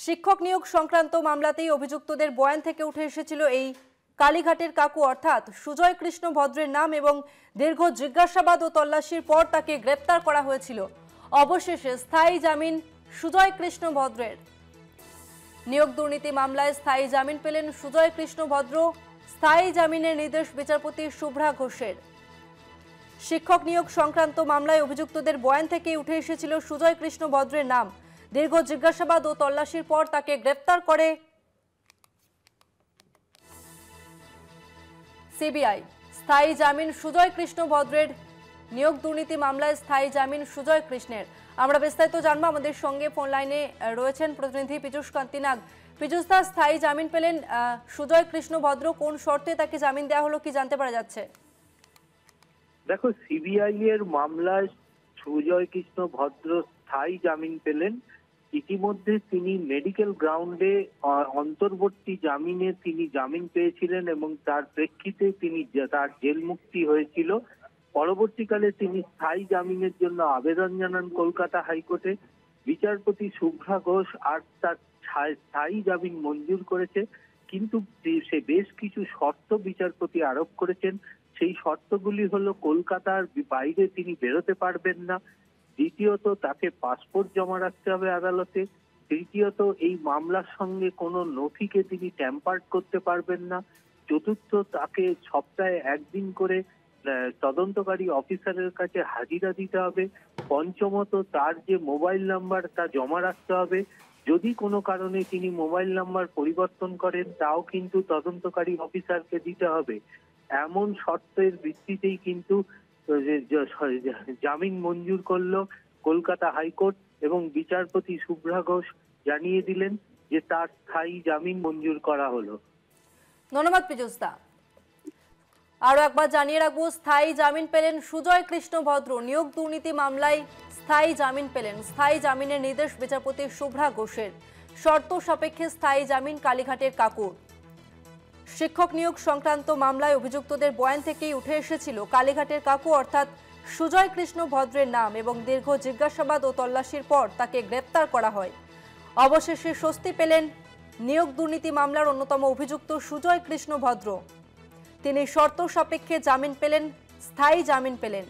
শিক্ষক নিয়োগ সংক্রান্ত মামলাতেই অভিযুক্তদের বয়ান থেকে উঠে এসেছিল এই কালীঘাটের কাকু অর্থাৎ সুজয় কৃষ্ণ ভদ্রের নাম এবং দীর্ঘ জিজ্ঞাসাবাদ ও তল্লাশির পর তাকে গ্রেপ্তার করা হয়েছিল। অবশেষে স্থায়ী জামিন সুজয় কৃষ্ণ ভদ্রের। নিয়োগ দুর্নীতি মামলায় স্থায়ী জামিন পেলেন সুজয় কৃষ্ণ ভদ্র। স্থায়ী জামিনের নির্দেশ বিচারপতি শুভ্রা ঘোষের। শিক্ষক নিয়োগ সংক্রান্ত মামলায় অভিযুক্তদের বয়ান থেকেই উঠে এসেছিল সুজয় কৃষ্ণ ভদ্রের নাম। দীর্ঘ জিজ্ঞাসাবাদ ও তল্লাশির পর তাকে গ্রেপ্তার করে সিবিআই। স্থায়ী জামিন সুজয় কৃষ্ণ ভদ্রের। নিয়োগ দুর্নীতি মামলায় স্থায়ী জামিন সুজয় কৃষ্ণের। আমরা বিস্তারিত জানবো। আমাদের সঙ্গে ফোন লাইনে রয়েছেন প্রতিনিধি পীযূষ কান্তি নাগ। পীযূষ দা, স্থায়ী জামিন পেলেন সুজয় কৃষ্ণ ভদ্র, কোন শর্তে তাকে জামিন দেওয়া হলো কি জানতে পারা যাচ্ছে? দেখো, সিবিআই এর মামলায় সুজয় কৃষ্ণ ভদ্র স্থায়ী জামিন পেলেন। ইতিমধ্যে তিনি মেডিকেল গ্রাউন্ডে অন্তর্বর্তী জামিনে তিনি জামিন পেয়েছিলেন এবং তার প্রেক্ষিতে তিনি তার জেল মুক্তি হয়েছিল। পরবর্তীকালে তিনি স্থায়ী জামিনের জন্য আবেদন জানান কলকাতা হাইকোর্টে। বিচারপতি শুভ্রা ঘোষ আর তার স্থায়ী জামিন মঞ্জুর করেছে, কিন্তু সে বেশ কিছু শর্ত বিচারপতি আরোপ করেছেন। সেই শর্তগুলি হলো, কলকাতার বাইরে তিনি বেরোতে পারবেন না। দ্বিতীয়ত, তাকে পাসপোর্ট জমা রাখতে হবে আদালতে। তৃতীয়ত, এই মামলার সঙ্গে কোনো নথিকে তিনি ট্যাম্পার করতে পারবেন না। চতুর্থ, তাকে সপ্তাহে একদিন করে তদন্তকারী অফিসারের কাছে হাজিরা দিতে হবে। পঞ্চমত, তার যে মোবাইল নাম্বার তা জমা রাখতে হবে। যদি কোনো কারণে তিনি মোবাইল নাম্বার পরিবর্তন করেন, তাও কিন্তু তদন্তকারী অফিসারকে দিতে হবে। এমন শর্তের ভিত্তিতেই কিন্তু জামিন মঞ্জুর করলো কলকাতা হাইকোর্ট এবং বিচারপতি শুভ্রা ঘোষ জানিয়ে দিলেন যে তার স্থায়ী জামিন মঞ্জুর করা হলো। ধন্যবাদ পীযূষ দা। আরো একবার জানিয়ে রাখবো, স্থায়ী জামিন পেলেন সুজয় কৃষ্ণ ভদ্র। নিয়োগ দুর্নীতি মামলায় স্থায়ী জামিন পেলেন। স্থায়ী জামিনের নির্দেশ বিচারপতি শুভ্রা ঘোষের। শর্ত সাপেক্ষে স্থায়ী জামিন কালীঘাটের কাকুর। শিক্ষক নিয়োগ সংক্রান্ত মামলায় অভিযুক্তদের বয়ান থেকেই উঠে এসেছিল কালীঘাটের কাকু অর্থাৎ সুজয় কৃষ্ণ ভদ্রের নাম এবং দীর্ঘ জিজ্ঞাসাবাদ ও তল্লাশির পর তাকে গ্রেপ্তার করা হয়। অবশেষে স্বস্তি পেলেন নিয়োগ দুর্নীতি মামলার অন্যতম অভিযুক্ত সুজয় কৃষ্ণ ভদ্র। তিনি শর্ত সাপেক্ষে জামিন পেলেন, স্থায়ী জামিন পেলেন।